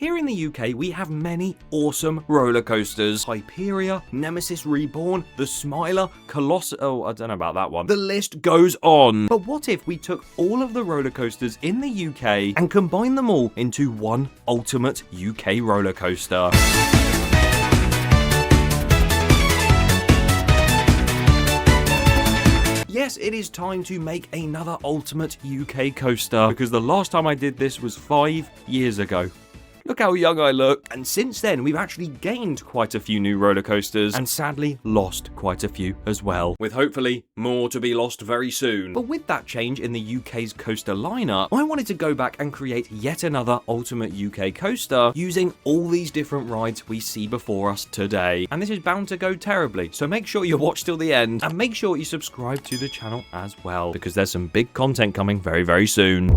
Here in the UK, we have many awesome roller coasters. Hyperia, Nemesis Reborn, the Smiler, oh, I don't know about that one. The list goes on. But what if we took all of the roller coasters in the UK and combined them all into one ultimate UK roller coaster? Yes, it is time to make another ultimate UK coaster, because the last time I did this was 5 years ago. Look how young I look. And since then, we've actually gained quite a few new roller coasters and sadly lost quite a few as well, with hopefully more to be lost very soon. But with that change in the UK's coaster lineup, I wanted to go back and create yet another ultimate UK coaster using all these different rides we see before us today. And this is bound to go terribly, so make sure you watch till the end and make sure you subscribe to the channel as well, because there's some big content coming very, very soon.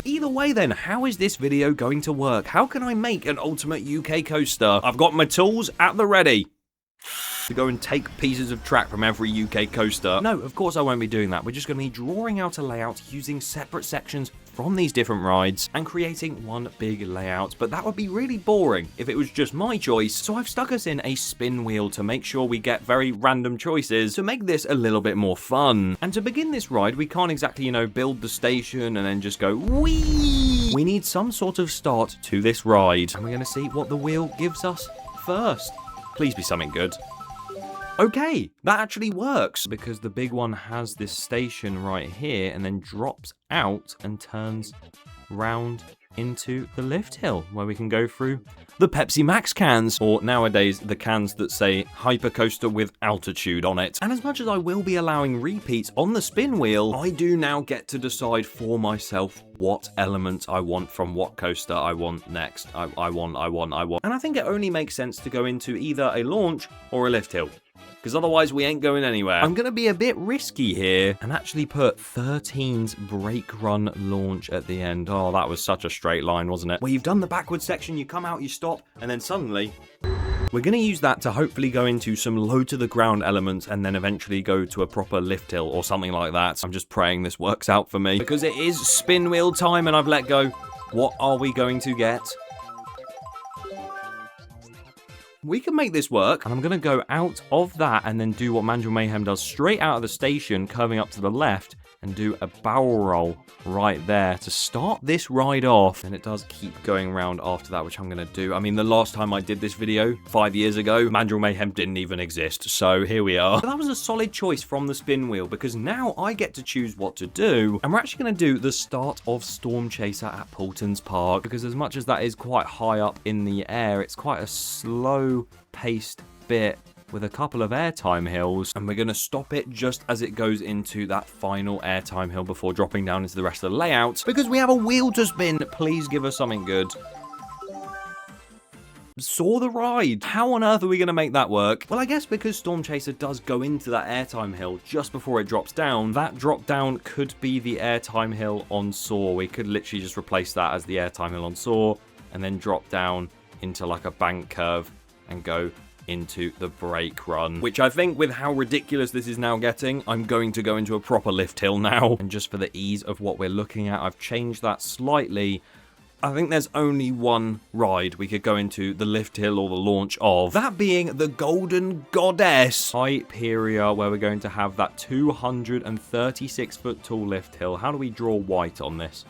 Either way then, how is this video going to work? How can I make an ultimate UK coaster? I've got my tools at the ready to go and take pieces of track from every UK coaster. No, of course I won't be doing that. We're just going to be drawing out a layout using separate sections from these different rides and creating one big layout. But that would be really boring if it was just my choice. So I've stuck us in a spin wheel to make sure we get very random choices to make this a little bit more fun. And to begin this ride, we can't exactly, build the station and then just go whee! We need some sort of start to this ride. And we're going to see what the wheel gives us first. Please be something good. Okay, that actually works, because the big one has this station right here and then drops out and turns round into the lift hill where we can go through the Pepsi Max cans, or nowadays the cans that say Hypercoaster with altitude on it. And as much as I will be allowing repeats on the spin wheel, I do now get to decide for myself what elements I want from what coaster I want next. I want. And I think it only makes sense to go into either a launch or a lift hill, because otherwise we ain't going anywhere. I'm going to be a bit risky here and actually put 13's brake run launch at the end. Oh, that was such a straight line, wasn't it? Where you've done the backward section, you come out, you stop, and then suddenly we're going to use that to hopefully go into some low to the ground elements and then eventually go to a proper lift hill or something like that. I'm just praying this works out for me, because it is spin wheel time and I've let go. What are we going to get? We can make this work, and I'm going to go out of that and then do what Mandrill Mayhem does straight out of the station, curving up to the left, and do a barrel roll right there to start this ride off. And it does keep going around after that, which I'm going to do. I mean, the last time I did this video, 5 years ago, Mandrill Mayhem didn't even exist, so here we are. But that was a solid choice from the spin wheel, because now I get to choose what to do, and we're actually going to do the start of Storm Chaser at Thorpe Park, because as much as that is quite high up in the air, it's quite a slow-paced bit with a couple of airtime hills, and we're going to stop it just as it goes into that final airtime hill before dropping down into the rest of the layout, because we have a wheel to spin. Please give us something good. Saw the ride. How on earth are we going to make that work? Well, I guess because Storm Chaser does go into that airtime hill just before it drops down, that drop down could be the airtime hill on Soar. We could literally just replace that as the airtime hill on Soar and then drop down into like a bank curve and go into the brake run, which I think with how ridiculous this is now getting, I'm going to go into a proper lift hill now. And just for the ease of what we're looking at, I've changed that slightly. I think there's only one ride we could go into the lift hill or the launch of, that being the Golden Goddess Hyperia, where we're going to have that 236-foot tall lift hill. How do we draw white on this?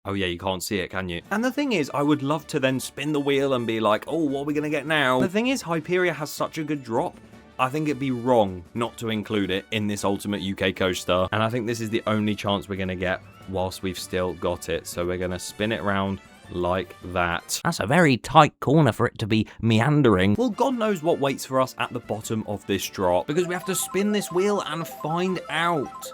Oh yeah, you can't see it, can you? And the thing is, I would love to then spin the wheel and be like, oh, what are we going to get now? The thing is, Hyperia has such a good drop. I think it'd be wrong not to include it in this ultimate UK coaster. And I think this is the only chance we're going to get whilst we've still got it. So we're going to spin it around like that. That's a very tight corner for it to be meandering. Well, God knows what waits for us at the bottom of this drop, because we have to spin this wheel and find out.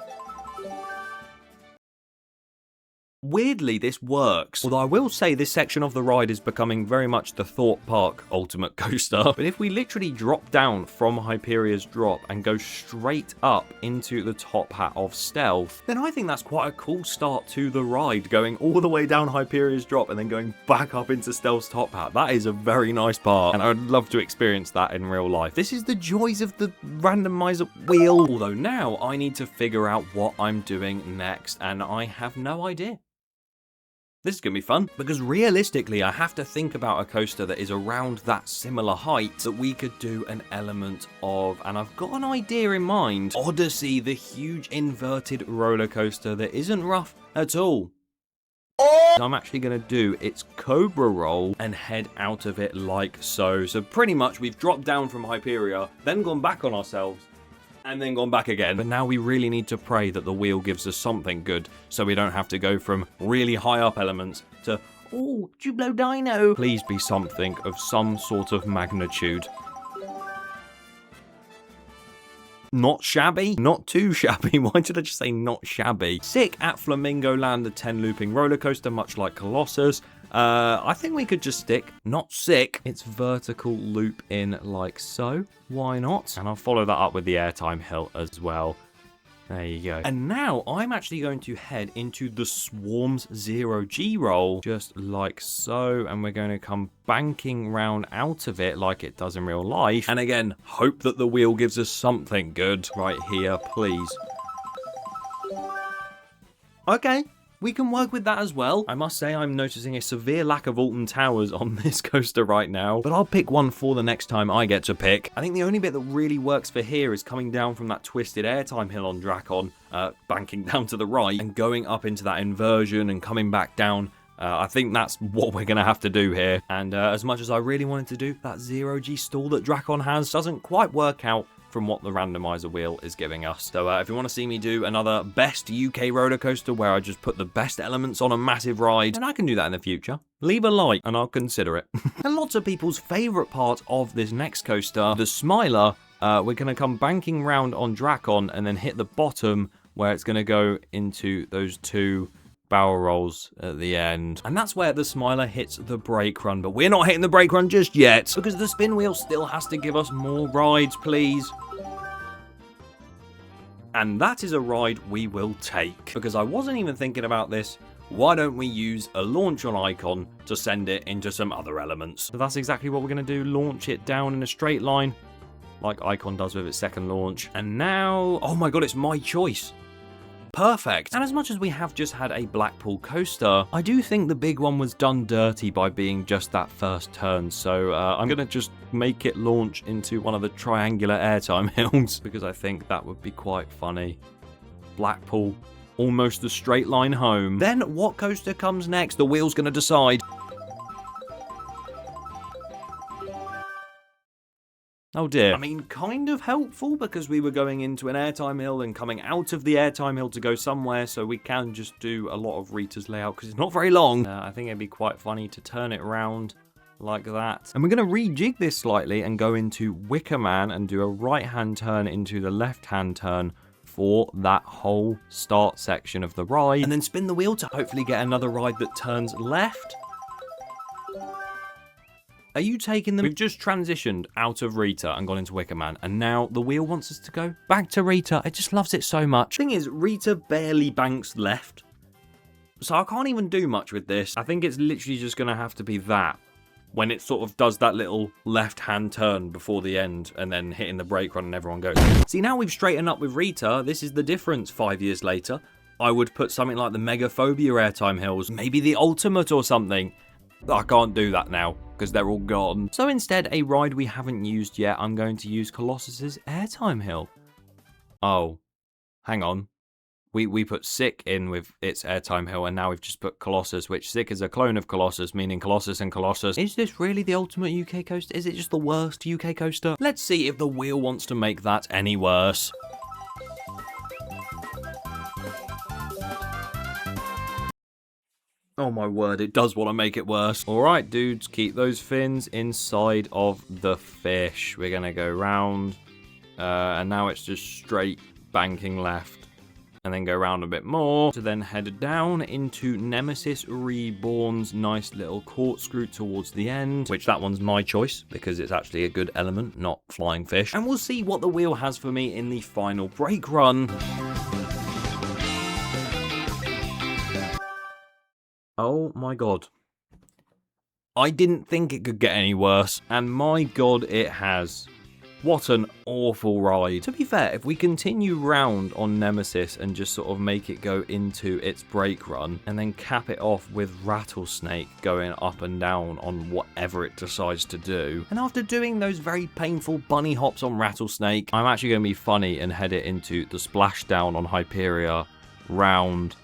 Weirdly, this works. Although I will say this section of the ride is becoming very much the Thorpe Park ultimate coaster. But if we literally drop down from Hyperia's drop and go straight up into the top hat of Stealth, then I think that's quite a cool start to the ride, going all the way down Hyperia's drop and then going back up into Stealth's top hat. That is a very nice part, and I would love to experience that in real life. This is the joys of the randomizer wheel. Although now I need to figure out what I'm doing next, and I have no idea. This is going to be fun, because realistically, I have to think about a coaster that is around that similar height that we could do an element of, and I've got an idea in mind. Odyssey, the huge inverted roller coaster that isn't rough at all. I'm actually going to do its Cobra roll and head out of it like so. So pretty much we've dropped down from Hyperia, then gone back on ourselves, and then gone back again. But now we really need to pray that the wheel gives us something good, so we don't have to go from really high up elements to, oh, Jublo Dino. Please be something of some sort of magnitude. Not shabby? Not too shabby. Why did I just say not shabby? Sick at Flamingo Land, the 10 looping roller coaster, much like Colossus. I think we could just stick not sick, its vertical loop in like so. Why not? And I'll follow that up with the airtime hill as well. There you go. And now I'm actually going to head into the Swarm's 0G roll, just like so. And we're going to come banking round out of it like it does in real life. And again, hope that the wheel gives us something good right here, please. Okay. We can work with that as well. I must say I'm noticing a severe lack of Alton Towers on this coaster right now, but I'll pick one for the next time I get to pick. I think the only bit that really works for here is coming down from that twisted airtime hill on Drakon, banking down to the right, and going up into that inversion and coming back down. I think that's what we're going to have to do here. And as much as I really wanted to do, that 0G stall that Drakon has doesn't quite work out from what the randomizer wheel is giving us. So if you want to see me do another best UK roller coaster where I just put the best elements on a massive ride, then I can do that in the future. Leave a like and I'll consider it. And lots of people's favourite part of this next coaster, the Smiler, we're going to come banking round on Drakon and then hit the bottom where it's going to go into those two barrel rolls at the end. And that's where the Smiler hits the brake run, but we're not hitting the brake run just yet because the spin wheel still has to give us more rides, please. And that is a ride we will take, because I wasn't even thinking about this. Why don't we use a launch on Icon to send it into some other elements? So that's exactly what we're going to do. Launch it down in a straight line like Icon does with its second launch. And now, oh my god, it's my choice. Perfect. And as much as we have just had a Blackpool coaster, I do think the big one was done dirty by being just that first turn. So I'm going to just make it launch into one of the triangular airtime hills because I think that would be quite funny. Blackpool, almost the straight line home. Then what coaster comes next? The wheel's going to decide. Oh dear. I mean, kind of helpful because we were going into an airtime hill and coming out of the airtime hill to go somewhere, so we can just do a lot of Rita's layout because it's not very long. I think it'd be quite funny to turn it around like that. And we're going to rejig this slightly and go into Wicker Man and do a right-hand turn into the left-hand turn for that whole start section of the ride. And then spin the wheel to hopefully get another ride that turns left. Are you taking them? We've just transitioned out of Rita and gone into Wicker Man, and now the wheel wants us to go back to Rita. It just loves it so much. Thing is, Rita barely banks left, so I can't even do much with this. I think it's literally just going to have to be that, when it sort of does that little left-hand turn before the end, and then hitting the brake run and everyone goes. See, now we've straightened up with Rita. This is the difference 5 years later. I would put something like the Megaphobia airtime hills, maybe the Ultimate or something. I can't do that now because they're all gone. So instead, a ride we haven't used yet, I'm going to use Colossus's airtime hill. Oh, hang on. We put Sick in with its airtime hill, and now we've just put Colossus, which Sick is a clone of Colossus, meaning Colossus and Colossus. Is this really the ultimate UK coaster? Is it just the worst UK coaster? Let's see if the wheel wants to make that any worse. Oh my word, it does want to make it worse. Alright dudes, keep those fins inside of the fish. We're going to go round. And now it's just straight banking left. and then go around a bit more to then head down into Nemesis Reborn's nice little corkscrew towards the end, which that one's my choice because it's actually a good element, not flying fish. And we'll see what the wheel has for me in the final brake run. Oh my god. I didn't think it could get any worse, and my god, it has. What an awful ride. To be fair, if we continue round on Nemesis and just sort of make it go into its brake run, and then cap it off with Rattlesnake going up and down on whatever it decides to do, and after doing those very painful bunny hops on Rattlesnake, I'm actually going to be funny and head it into the splashdown on Hyperia, round,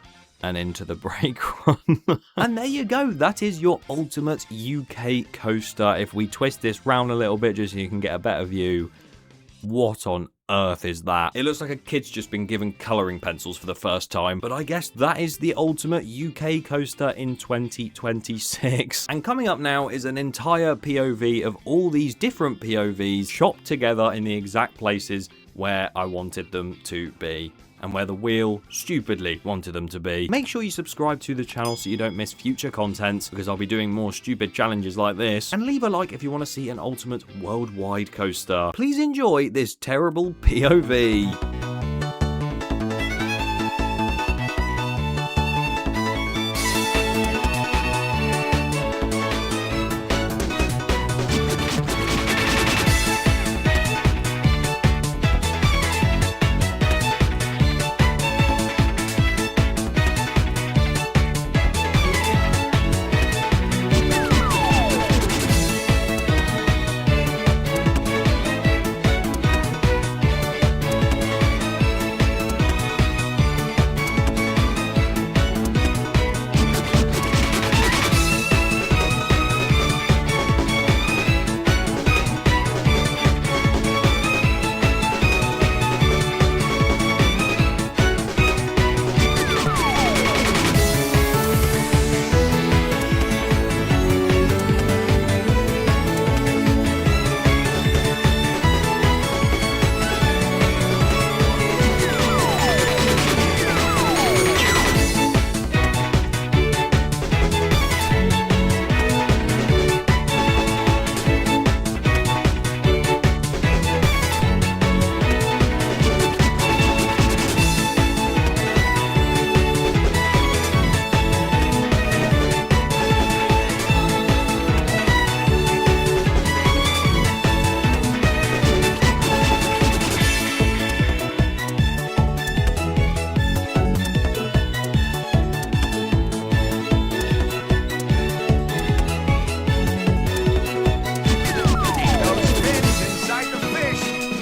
and into the brake run. And there you go, that is your ultimate UK coaster. If we twist this round a little bit just so you can get a better view, what on earth is that? It looks like a kid's just been given colouring pencils for the first time, but I guess that is the ultimate UK coaster in 2026. And coming up now is an entire POV of all these different POVs chopped together in the exact places where I wanted them to be, and where the wheel stupidly wanted them to be. Make sure you subscribe to the channel so you don't miss future content, because I'll be doing more stupid challenges like this, and leave a like if you want to see an ultimate worldwide coaster. Please enjoy this terrible POV.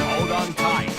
Hold on tight.